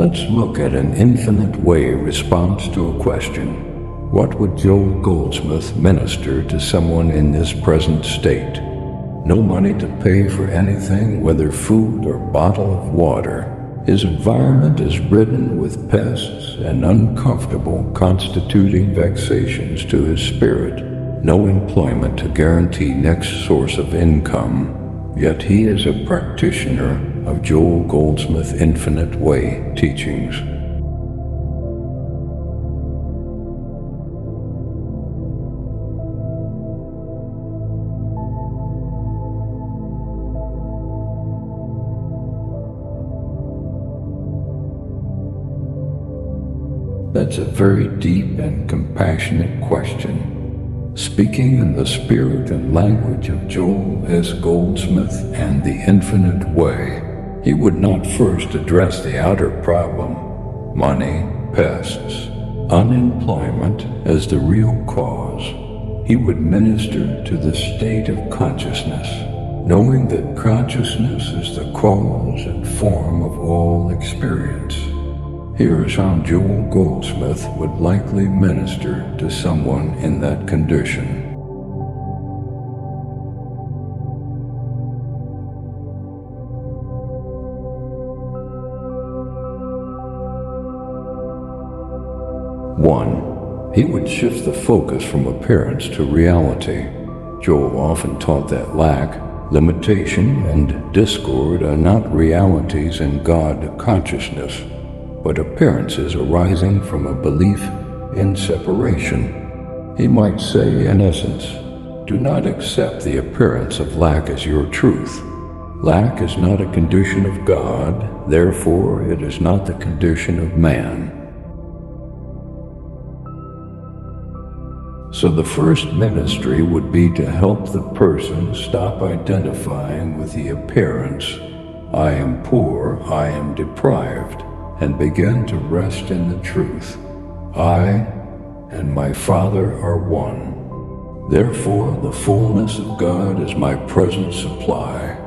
Let's look at an infinite way response to a question. What would Joel Goldsmith minister to someone in this present state? No money to pay for anything, whether food or bottle of water. His environment is ridden with pests and uncomfortable, constituting vexations to his spirit. No employment to guarantee next source of income. Yet he is a practitioner of Joel Goldsmith's infinite way teachings. That's a very deep and compassionate question. Speaking in the spirit and language of Joel S. Goldsmith and the infinite way, he would not first address the outer problem, money, pests, unemployment, as the real cause. He would minister to the state of consciousness, knowing that consciousness is the cause and form of all experience. Here's how Joel Goldsmith would likely minister to someone in that condition. One, he would shift the focus from appearance to reality. Joel often taught that lack, limitation, and discord are not realities in God consciousness, but appearances arising from a belief in separation. He might say, in essence, do not accept the appearance of lack as your truth. Lack is not a condition of God, therefore it is not the condition of man. So the first ministry would be to help the person stop identifying with the appearance, I am poor, I am deprived, and begin to rest in the truth. I and my Father are one. Therefore, the fullness of God is my present supply,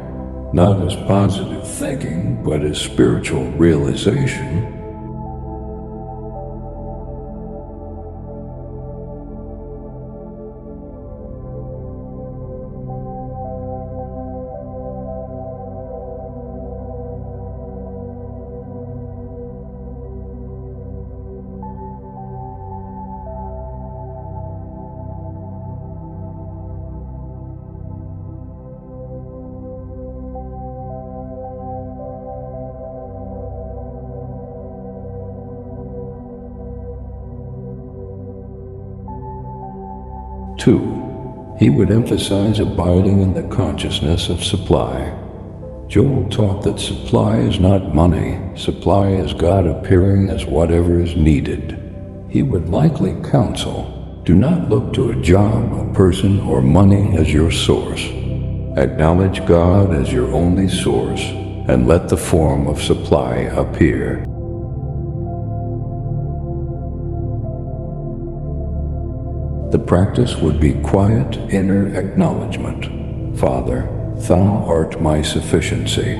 not as positive thinking, but as spiritual realization. Two, he would emphasize abiding in the consciousness of supply. Joel taught that supply is not money, supply is God appearing as whatever is needed. He would likely counsel, do not look to a job, a person, or money as your source. Acknowledge God as your only source, and let the form of supply appear. The practice would be quiet inner acknowledgement. Father, Thou art my sufficiency.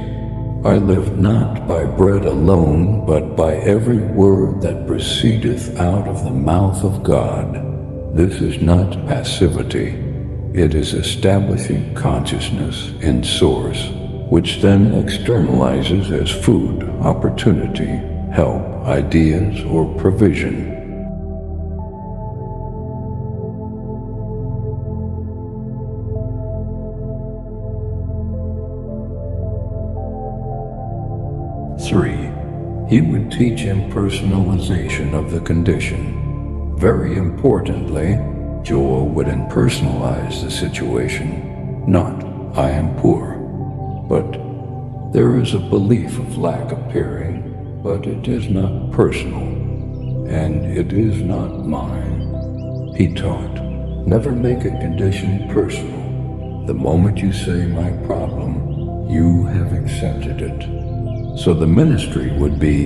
I live not by bread alone, but by every word that proceedeth out of the mouth of God. This is not passivity. It is establishing consciousness in source, which then externalizes as food, opportunity, help, ideas, or provision. Three, he would teach impersonalization of the condition. Very importantly, Joel would impersonalize the situation, not I am poor, but there is a belief of lack appearing, but it is not personal, and it is not mine. He taught, never make a condition personal. The moment you say my problem, you have accepted it. So the ministry would be,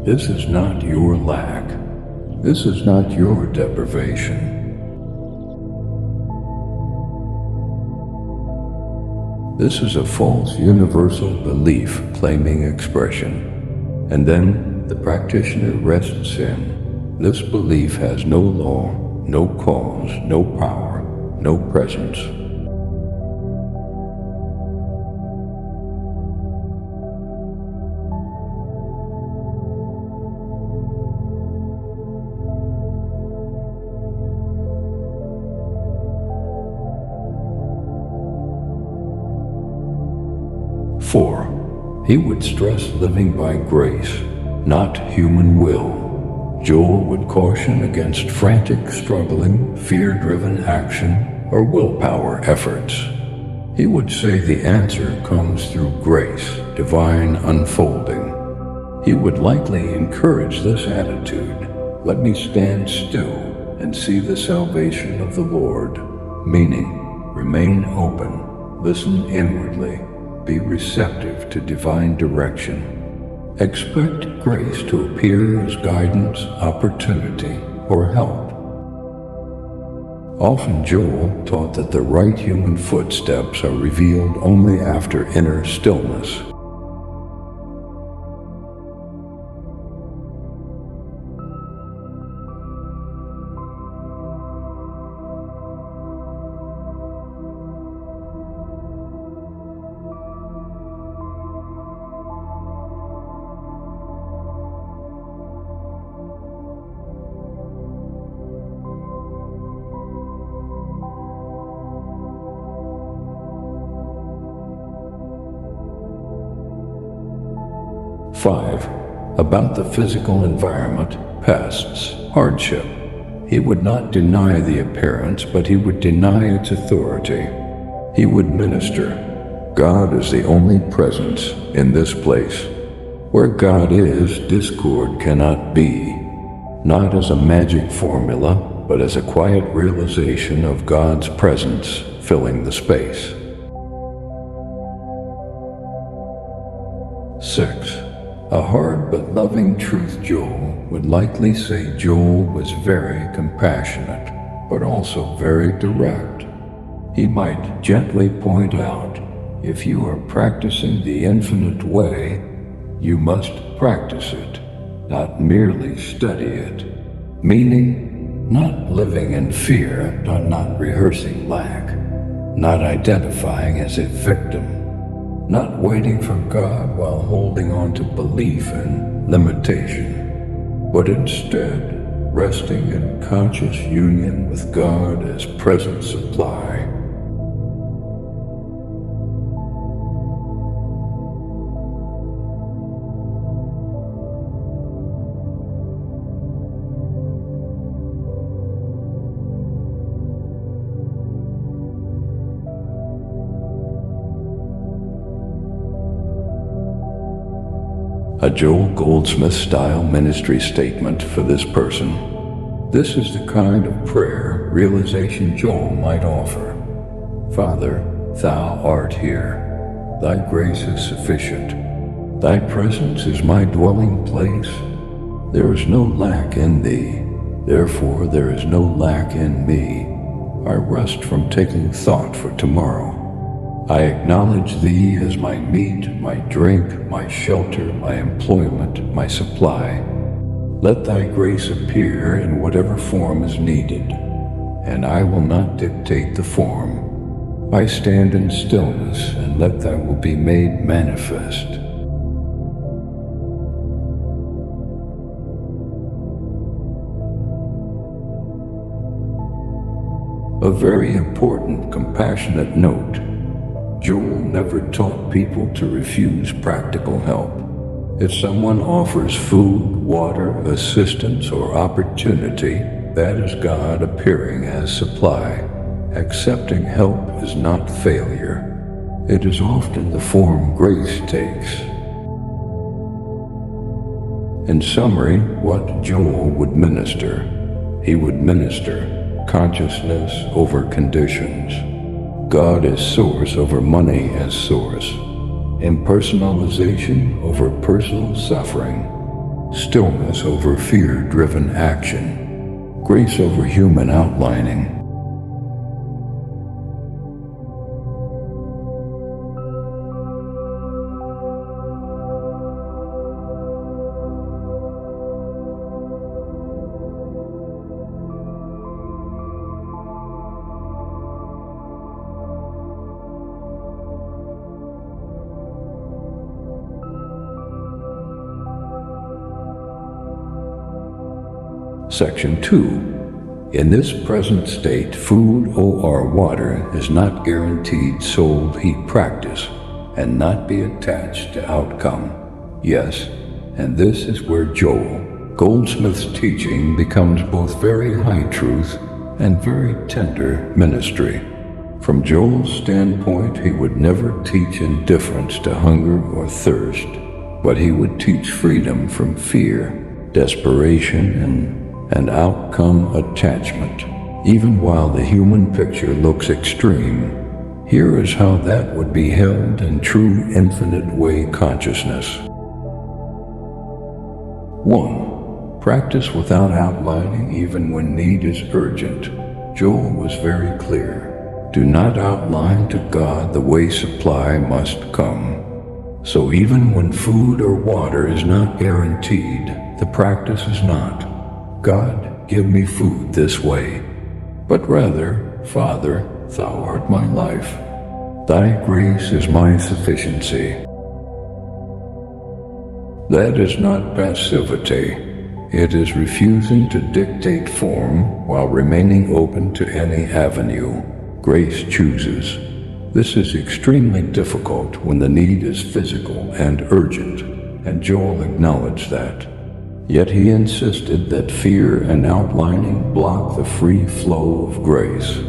this is not your lack. This is not your deprivation. This is a false universal belief claiming expression. And then the practitioner rests in, this belief has no law, no cause, no power, no presence. Four, he would stress living by grace, not human will. Joel would caution against frantic struggling, fear-driven action, or willpower efforts. He would say the answer comes through grace, divine unfolding. He would likely encourage this attitude. Let me stand still and see the salvation of the Lord, meaning remain open, listen inwardly, be receptive to divine direction. Expect grace to appear as guidance, opportunity, or help. Often Joel taught that the right human footsteps are revealed only after inner stillness. Five, about the physical environment, pests, hardship. He would not deny the appearance, but he would deny its authority. He would minister. God is the only presence in this place. Where God is, discord cannot be. Not as a magic formula, but as a quiet realization of God's presence filling the space. 6. A hard but loving truth Joel would likely say Joel was very compassionate, but also very direct. He might gently point out, if you are practicing the infinite way, you must practice it, not merely study it. Meaning, not living in fear, not rehearsing lack, not identifying as a victim, not waiting for God while holding on to belief and limitation, but instead resting in conscious union with God as present supply. A Joel Goldsmith-style ministry statement for this person. This is the kind of prayer realization Joel might offer. Father, thou art here. Thy grace is sufficient. Thy presence is my dwelling place. There is no lack in thee. Therefore there is no lack in me. I rest from taking thought for tomorrow. I acknowledge thee as my meat, my drink, my shelter, my employment, my supply. Let thy grace appear in whatever form is needed, and I will not dictate the form. I stand in stillness and let thy will be made manifest. A very important compassionate note. Joel never taught people to refuse practical help. If someone offers food, water, assistance, or opportunity, that is God appearing as supply. Accepting help is not failure. It is often the form grace takes. In summary, what Joel would minister. He would minister consciousness over conditions. God as source over money as source. Impersonalization over personal suffering. Stillness over fear-driven action. Grace over human outlining. Section 2. In this present state, food or water is not guaranteed soul he practice, and not be attached to outcome. Yes, and this is where Goldsmith's teaching becomes both very high truth and very tender ministry. From Joel's standpoint, he would never teach indifference to hunger or thirst, but he would teach freedom from fear, desperation, and outcome attachment. Even while the human picture looks extreme, here is how that would be held in true infinite way consciousness. 1. Practice without outlining even when need is urgent. Joel was very clear. Do not outline to God the way supply must come. So even when food or water is not guaranteed, the practice is not, God, give me food this way, but rather, Father, Thou art my life. Thy grace is my sufficiency. That is not passivity. It is refusing to dictate form while remaining open to any avenue grace chooses. This is extremely difficult when the need is physical and urgent, and Joel acknowledged that. Yet he insisted that fear and outlining block the free flow of grace.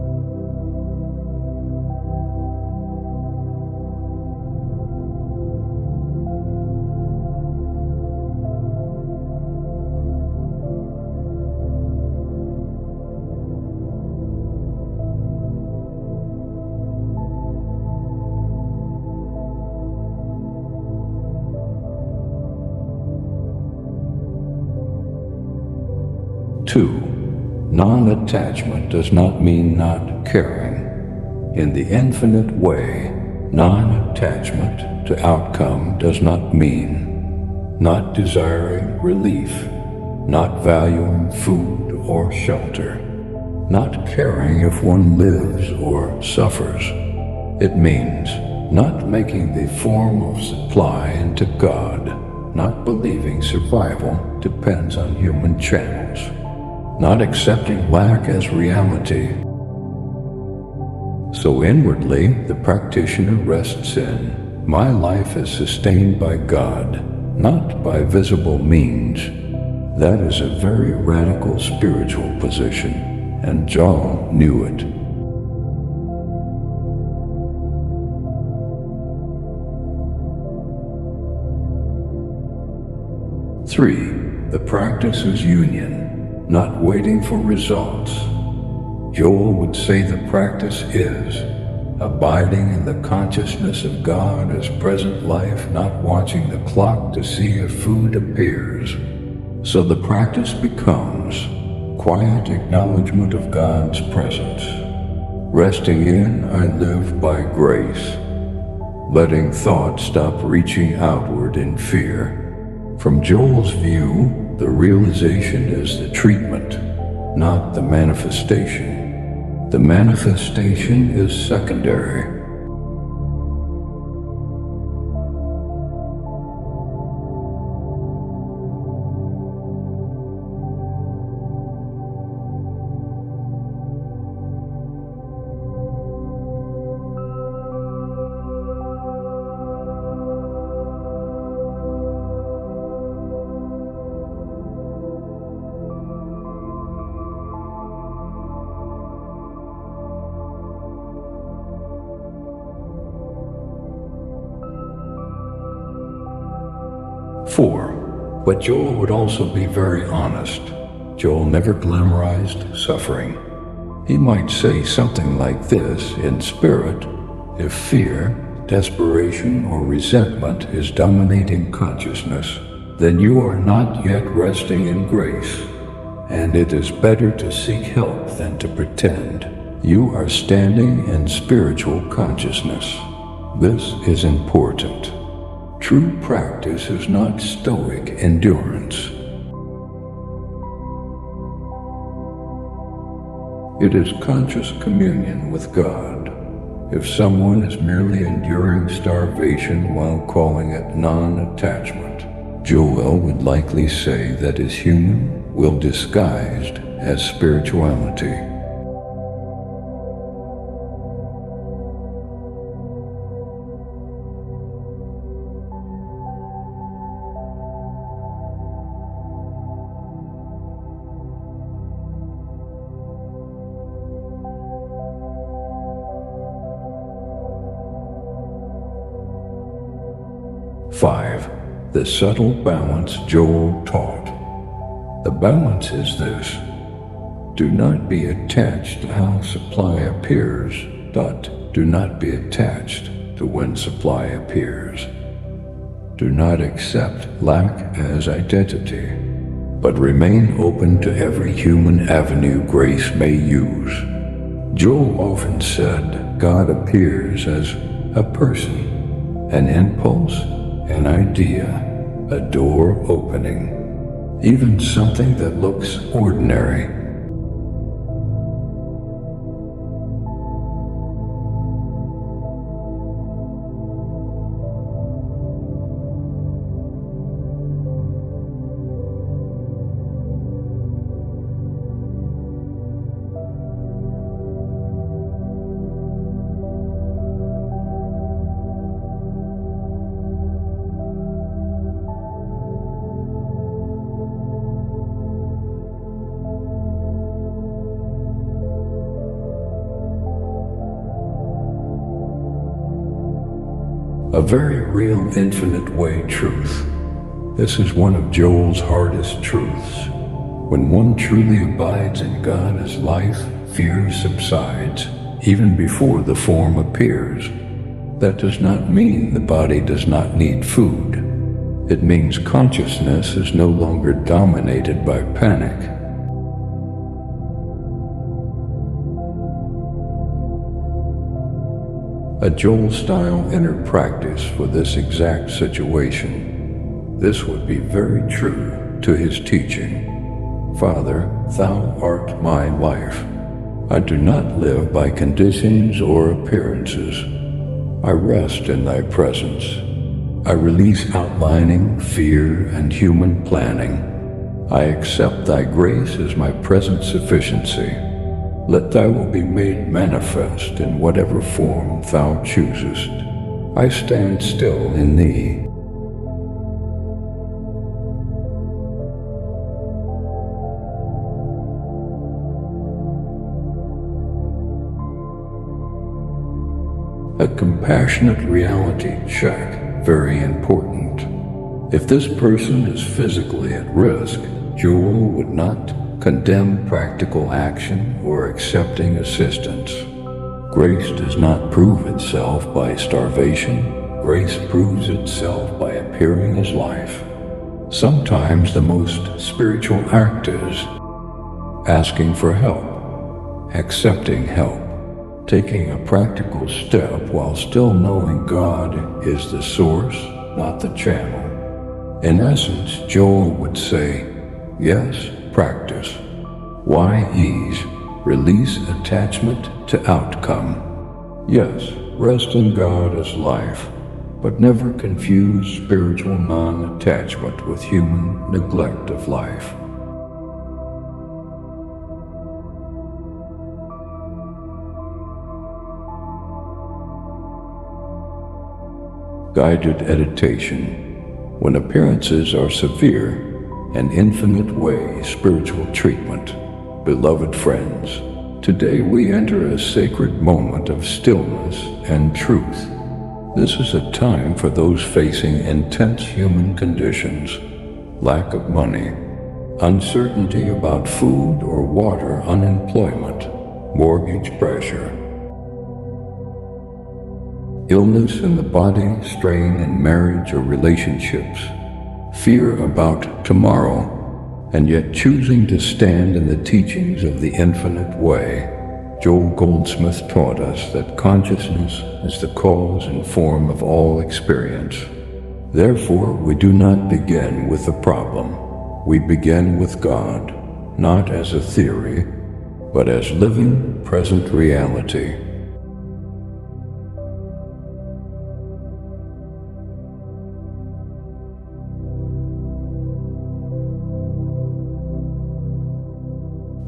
Two, non-attachment does not mean not caring. In the infinite way, non-attachment to outcome does not mean not desiring relief, not valuing food or shelter, not caring if one lives or suffers. It means not making the form of supply into God, not believing survival depends on human channels, not accepting lack as reality. So inwardly, the practitioner rests in, my life is sustained by God, not by visible means. That is a very radical spiritual position, and Joel knew it. Three, the practice is union, not waiting for results. Joel would say the practice is abiding in the consciousness of God as present life, not watching the clock to see if food appears. So the practice becomes quiet acknowledgement of God's presence. Resting in, I live by grace. Letting thought stop reaching outward in fear. From Joel's view, the realization is the treatment, not the manifestation. The manifestation is secondary. Four, but Joel would also be very honest. Joel never glamorized suffering. He might say something like this in spirit: if fear, desperation, or resentment is dominating consciousness, then you are not yet resting in grace, and it is better to seek help than to pretend. You are standing in spiritual consciousness. This is important. True practice is not stoic endurance. It is conscious communion with God. If someone is merely enduring starvation while calling it non-attachment, Joel would likely say that is human will disguised as spirituality. Five, the subtle balance Joel taught. The balance is this: do not be attached to how supply appears, do not be attached to when supply appears. Do not accept lack as identity, but remain open to every human avenue grace may use. Joel often said God appears as a person, an impulse, an idea, a door opening, even something that looks ordinary. A very real infinite way truth. This is one of Joel's hardest truths. When one truly abides in God as life, fear subsides, even before the form appears. That does not mean the body does not need food. It means consciousness is no longer dominated by panic. A Joel-style inner practice for this exact situation. This would be very true to his teaching. Father, thou art my life. I do not live by conditions or appearances. I rest in thy presence. I release outlining, fear, and human planning. I accept thy grace as my present sufficiency. Let thy will be made manifest in whatever form thou choosest. I stand still in thee. A compassionate reality check, very important. If this person is physically at risk, Joel would not condemn practical action or accepting assistance. Grace does not prove itself by starvation. Grace proves itself by appearing as life. Sometimes the most spiritual act is asking for help, accepting help, taking a practical step while still knowing God is the source, not the channel. In essence, Joel would say, yes, practice. Why ease? Release attachment to outcome. Yes, rest in God as life, but never confuse spiritual non-attachment with human neglect of life. Guided meditation. When appearances are severe, an infinite way spiritual treatment. Beloved friends, today we enter a sacred moment of stillness and truth. This is a time for those facing intense human conditions, lack of money, uncertainty about food or water, unemployment, mortgage pressure, illness in the body, strain in marriage or relationships, fear about tomorrow, and yet choosing to stand in the teachings of the infinite way. Joel Goldsmith taught us that consciousness is the cause and form of all experience. Therefore, we do not begin with the problem. We begin with God, not as a theory, but as living, present reality.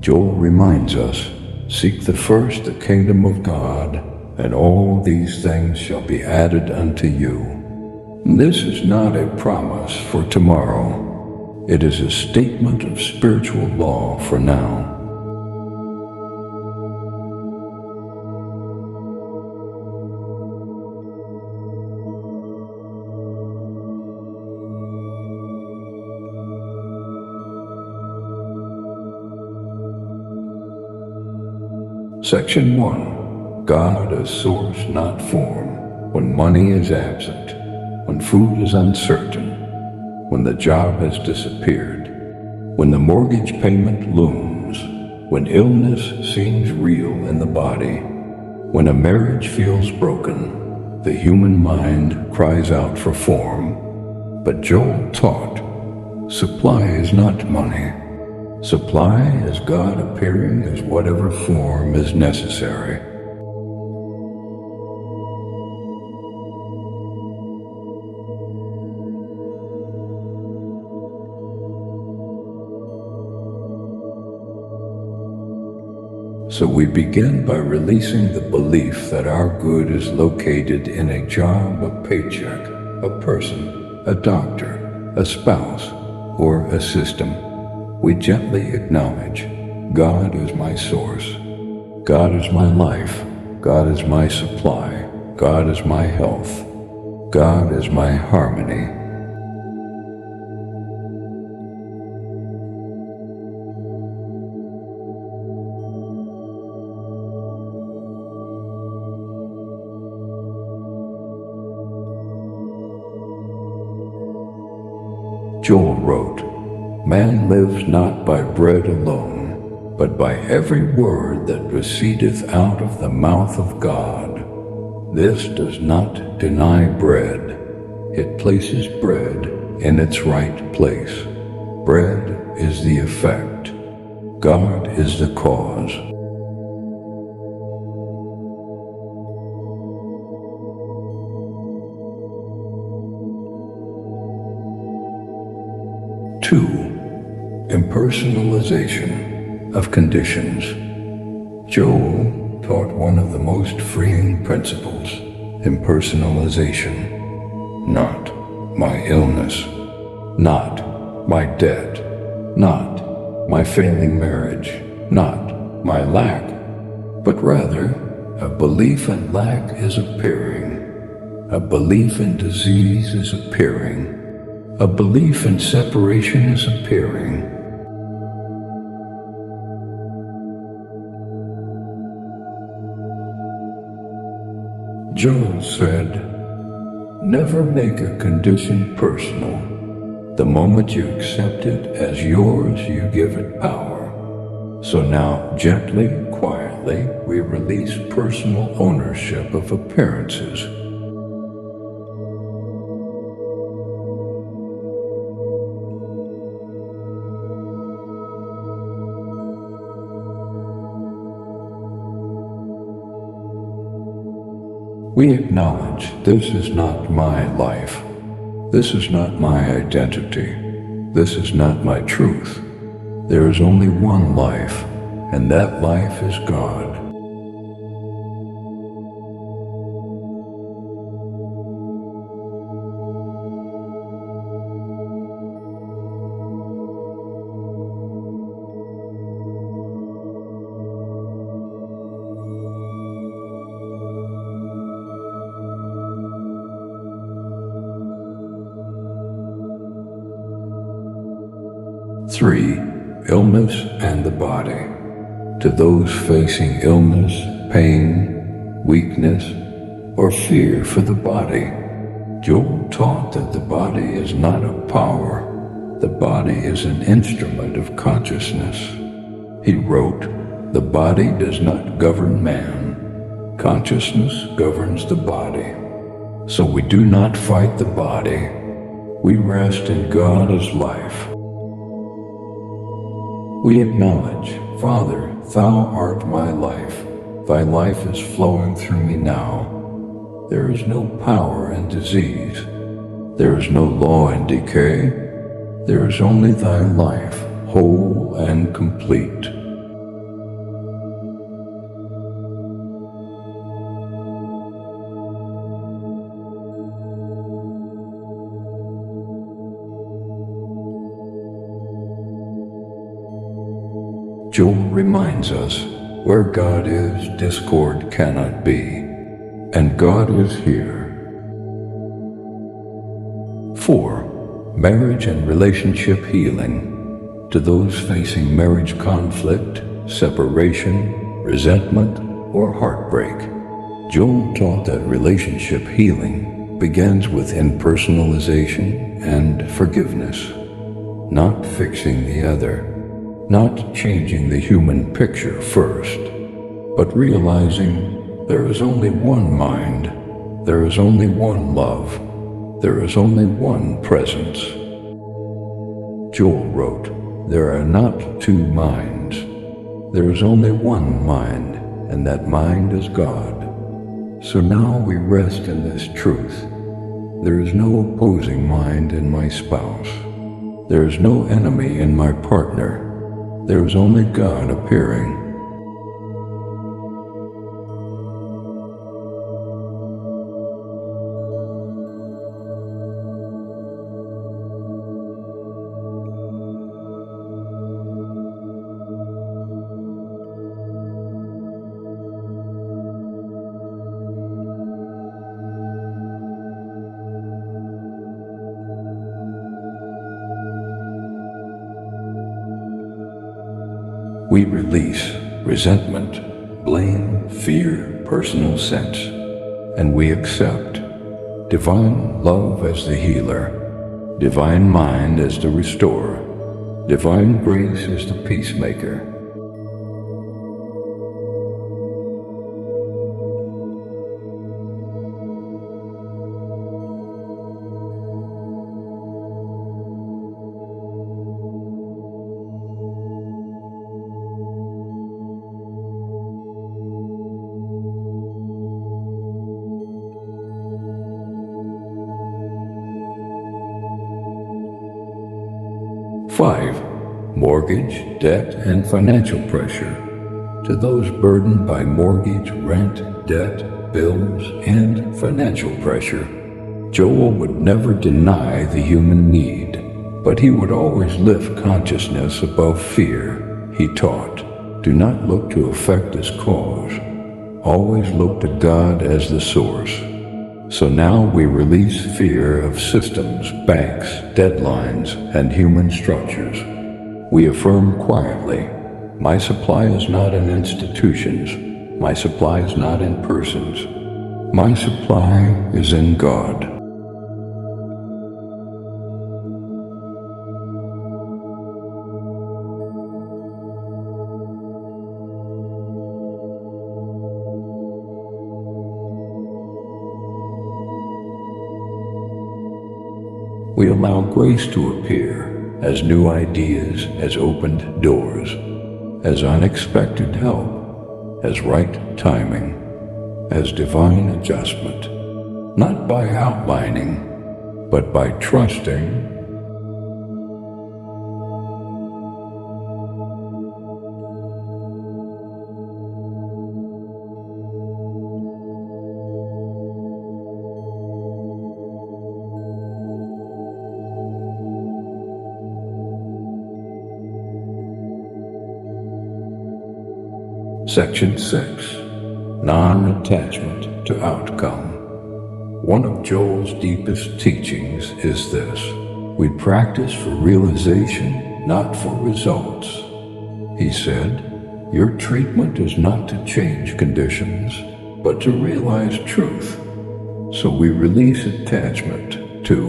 Joel reminds us, "Seek the first the kingdom of God, and all these things shall be added unto you." This is not a promise for tomorrow. It is a statement of spiritual law for now. Section 1. God as source, not form. When money is absent, when food is uncertain, when the job has disappeared, when the mortgage payment looms, when illness seems real in the body, when a marriage feels broken, the human mind cries out for form. But Joel taught, supply is not money. Supply is God appearing as whatever form is necessary. So we begin by releasing the belief that our good is located in a job, a paycheck, a person, a doctor, a spouse, or a system. We gently acknowledge, God is my source. God is my life. God is my supply. God is my health. God is my harmony. Joel wrote, "Man lives not by bread alone, but by every word that proceedeth out of the mouth of God." This does not deny bread. It places bread in its right place. Bread is the effect. God is the cause. Two, impersonalization of conditions. Joel taught one of the most freeing principles, impersonalization. Not my illness, not my debt, not my failing marriage, not my lack, but rather a belief in lack is appearing, a belief in disease is appearing, a belief in separation is appearing. Joel said, "Never make a condition personal. The moment you accept it as yours, you give it power." So now, gently, quietly, we release personal ownership of appearances. We acknowledge this is not my life. This is not my identity. This is not my truth. There is only one life, and that life is God. Three, illness and the body. To those facing illness, pain, weakness, or fear for the body, Joel taught that the body is not a power. The body is an instrument of consciousness. He wrote, "The body does not govern man. Consciousness governs the body." So we do not fight the body. We rest in God as life. We acknowledge, "Father, thou art my life. Thy life is flowing through me now. There is no power in disease. There is no law in decay. There is only thy life, whole and complete." Joel reminds us, where God is, discord cannot be, and God is here. 4. Marriage and relationship healing. To those facing marriage conflict, separation, resentment, or heartbreak, Joel taught that relationship healing begins with impersonalization and forgiveness, not fixing the other, not changing the human picture first, but realizing there is only one mind, there is only one love, there is only one presence. Joel wrote, "There are not two minds. There is only one mind, and that mind is God." So now we rest in this truth. There is no opposing mind in my spouse. There is no enemy in my partner. There is only God appearing. We release resentment, blame, fear, personal sense, and we accept divine love as the healer, divine mind as the restorer, divine grace as the peacemaker. Five, mortgage, debt, and financial pressure. To those burdened by mortgage, rent, debt, bills, and financial pressure, Joel would never deny the human need, but he would always lift consciousness above fear. He taught, do not look to affect this cause. Always look to God as the source. So now we release fear of systems, banks, deadlines, and human structures. We affirm quietly, my supply is not in institutions. My supply is not in persons. My supply is in God. We allow grace to appear as new ideas, as opened doors, as unexpected help, as right timing, as divine adjustment, not by outlining, but by trusting. Section 6. Non-attachment to outcome. One of Joel's deepest teachings is this: we practice for realization, not for results. He said, your treatment is not to change conditions, but to realize truth. So we release attachment to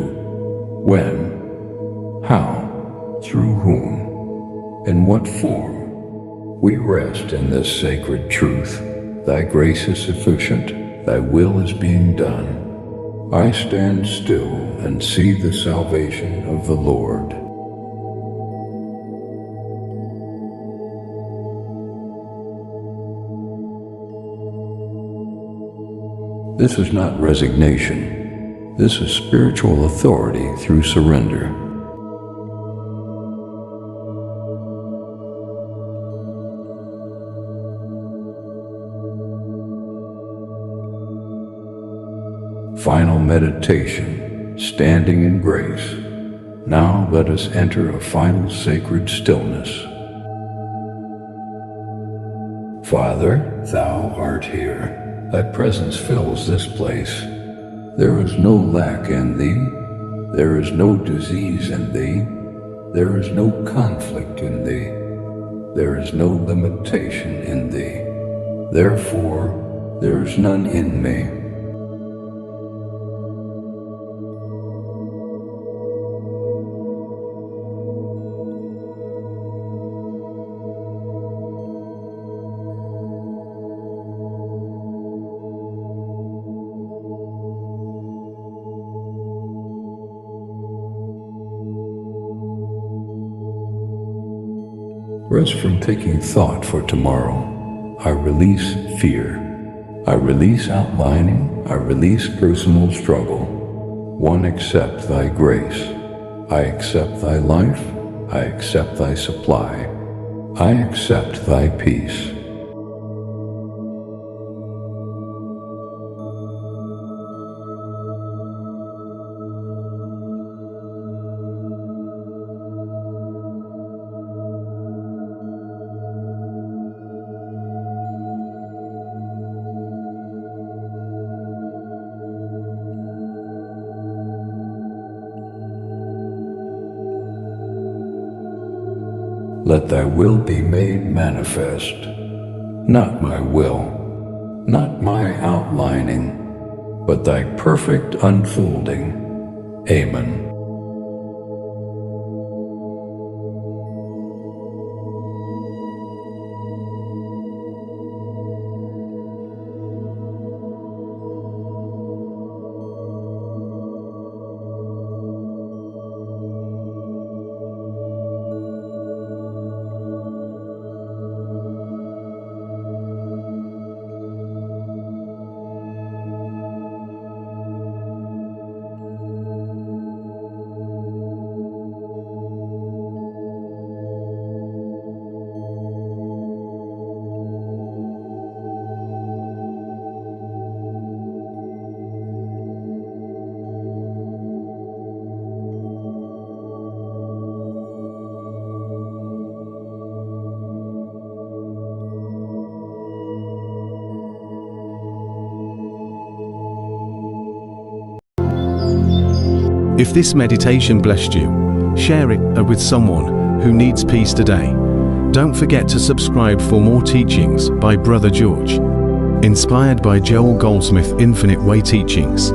when, how, through whom, in what form. We rest in this sacred truth. Thy grace is sufficient, thy will is being done. I stand still and see the salvation of the Lord. This is not resignation. This is spiritual authority through surrender. Final meditation, standing in grace. Now let us enter a final sacred stillness. Father, thou art here. Thy presence fills this place. There is no lack in thee. There is no disease in thee. There is no conflict in thee. There is no limitation in thee. Therefore, there is none in me. Rest from taking thought for tomorrow. I release fear. I release outlining. I release personal struggle. One, accept thy grace. I accept thy life. I accept thy supply. I accept thy peace. Let thy will be made manifest. Not my will, not my outlining, but thy perfect unfolding. Amen. If this meditation blessed you, share it with someone who needs peace today. Don't forget to subscribe for more teachings by Brother George. Inspired by Joel Goldsmith Infinite Way Teachings.